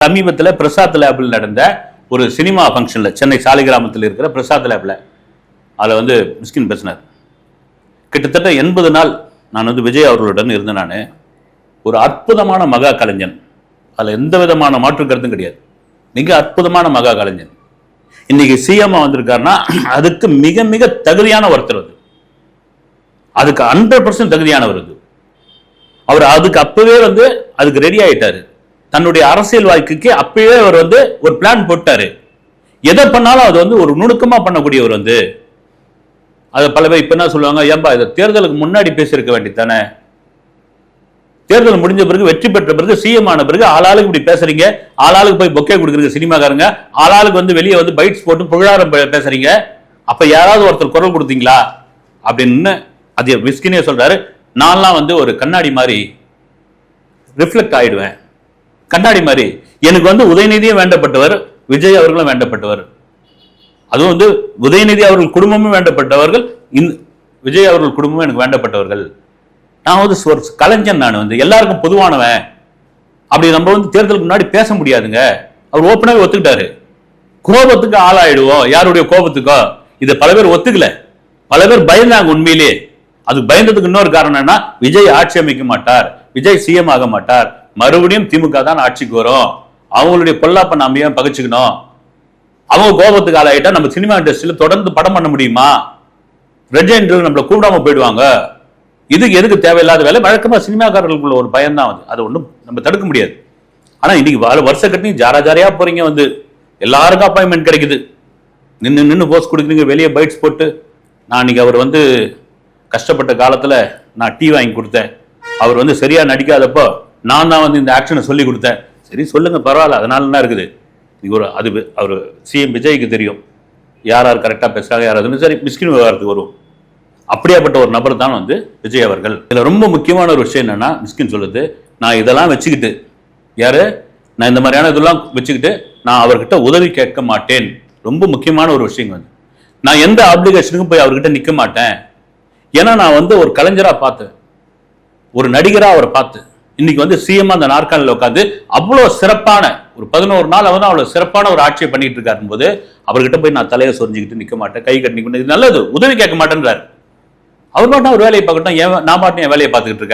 சமீபத்தில் பிரசாத் லேபில் நடந்த ஒரு சினிமா ஃபங்க்ஷனில் சென்னை சாலிகிராமத்தில் இருக்கிற பிரசாத் லேபில் அதில் வந்து மிஸ்கின் பேசினார். கிட்டத்தட்ட 80 நாள் நான் வந்து விஜய் அவர்களுடன் இருந்தேன். நான் ஒரு அற்புதமான மகா கலைஞன், அதில் எந்த விதமான மாற்று கருத்தும் கிடையாது. மிக அற்புதமான மகா கலைஞன். இன்னைக்கு சிஎம் வந்திருக்காருன்னா அதுக்கு மிக மிக தகுதியான ஒருத்தர், அதுக்கு 100% தகுதியானவர். அவர் அதுக்கு அப்பவே வந்து அதுக்கு ரெடி ஆயிட்டாரு. தன்னுடைய அரசியல் வாழ்க்கைக்கு அப்பவே அவர் வந்து ஒரு பிளான் போட்டாரு. எதை பண்ணாலும் அது வந்து ஒரு நுணுக்கமா பண்ணக்கூடியவர். அது பல பேர் இப்ப என்ன சொல்லுவாங்க, ஏன்பா இதை தேர்தலுக்கு முன்னாடி பேசியிருக்க வேண்டியதானே, தேர்தல் முடிஞ்ச பிறகு வெற்றி பெற்ற பிறகு சிஎம் ஆன பிறகு ஆளாளுக்கு இப்படி பேசுறீங்க, ஆளாளுக்கு போய் பொக்கே கொடுக்குறீங்க சினிமாக்காரங்க, ஆளாளுக்கு வந்து வெளியே வந்து பைட்ஸ் போட்டு புகழாரம் பேசுறீங்க, அப்ப யாராவது ஒருத்தர் குரல் கொடுத்தீங்களா அப்படின்னு அது மிஸ்கினே சொல்றாரு. நான்லாம் வந்து ஒரு கண்ணாடி மாதிரி ரிஃப்ளெக்ட் ஆயிடுவேன், கண்ணாடி மாதிரி. எனக்கு வந்து உதயநிதியும் வேண்டப்பட்டவர், விஜய் அவர்களும் வேண்டப்பட்டவர், அதுவும் வந்து உதயநிதி அவர்கள் குடும்பமும் வேண்டப்பட்டவர்கள், விஜய் அவர்கள் குடும்பமும் எனக்கு வேண்டப்பட்டவர்கள். நான் வந்து ஒரு கலைஞன், நான் வந்து எல்லாருக்கும் பொதுவானவன். அப்படி நம்ம வந்து தேர்தலுக்கு முன்னாடி பேச முடியாதுங்க. அவர் ஓப்பனாவே ஒத்துக்கிட்டாரு. கோபத்துக்கு ஆளாயிடுவோம், யாருடைய கோபத்துக்கோ. இதை பல பேர் ஒத்துக்கல, பல பேர் பயந்தாங்க. உண்மையிலே அது பயந்ததுக்கு இன்னொரு காரணம் என்ன, விஜய் ஆட்சி அமைக்க மாட்டார், விஜய் சிஎம் ஆக மாட்டார், மறுபடியும் திமுக தான் ஆட்சிக்கு வரும், அவங்களுடைய பொல்லாப்ப நாம ஏன் பகிச்சுக்கணும், அவங்க கோபத்துக்கு ஆளாயிட்டா நம்ம சினிமா இண்டஸ்ட்ரியில தொடர்ந்து படம் பண்ண முடியுமா, ரெட் ஜெயின்ட்ல நம்மள கூப்பிடாம போயிடுவாங்க, இதுக்கு எதுக்கு தேவையில்லாத வேலை. வழக்கமா சினிமாக்காரர்களுக்குள்ள ஒரு பயம் தான், அதை ஒன்றும் நம்ம தடுக்க முடியாது. ஆனா இன்னைக்கு வருஷ கட்டி ஜாரா ஜாரியா போறீங்க, வந்து எல்லாருக்கும் அப்பாயின்மெண்ட் கிடைக்குது, நின்று போஸ்ட் கொடுக்குறீங்க, வெளியே பைட்ஸ் போட்டு. நான் இன்னைக்கு அவர் வந்து கஷ்டப்பட்ட காலத்துல நான் டீ வாங்கி கொடுத்தேன், அவர் வந்து சரியா நடிக்காதப்போ நான் தான் வந்து இந்த ஆக்ஷனை சொல்லி கொடுத்தேன். சரி சொல்லுங்க, பரவாயில்ல, அதனால என்ன இருக்குது. ஒரு அது அவர் சிஎம் விஜய்க்கு தெரியும் யார் யார் கரெக்டாக பேசுறாங்க, யாராவது சரி மிஸ்கின் விவகாரத்துக்கு வரும். அப்படியாப்பட்ட ஒரு நபர் தான் வந்து விஜய் அவர்கள். இதில் ரொம்ப முக்கியமான ஒரு விஷயம் என்னன்னா, மிஸ்கின் சொல்லுது, நான் இதெல்லாம் வச்சுக்கிட்டு, யாரு நான் இந்த மாதிரியான இதெல்லாம் வச்சுக்கிட்டு நான் அவர்கிட்ட உதவி கேட்க மாட்டேன். ரொம்ப முக்கியமான ஒரு விஷயம் வந்து, நான் எந்த ஆப்ளிகேஷனுக்கும் போய் அவர்கிட்ட நிற்க மாட்டேன். ஏன்னா நான் வந்து ஒரு கலைஞரா பார்த்தேன், ஒரு நடிகரா அவரை பார்த்து, இன்னைக்கு வந்து சிஎம் அந்த நாற்காலில் உட்காந்து அவ்வளவு சிறப்பான ஒரு 11 நாள் வந்து அவ்வளவு சிறப்பான ஒரு ஆட்சியை பண்ணிட்டு இருக்காரு போது அவர்கிட்ட போய் நான் தலையை சொரிஞ்சுக்கிட்டு நிற்க மாட்டேன், கை கட்டி நிற்க, நல்லது, உதவி கேட்க மாட்டேன்றாரு. அவர் பாட்டும் அவர் வேலையை பார்க்கட்டும், நான் பாட்டும் என் வேலையை பார்த்துக்கிட்டு இருக்கேன்.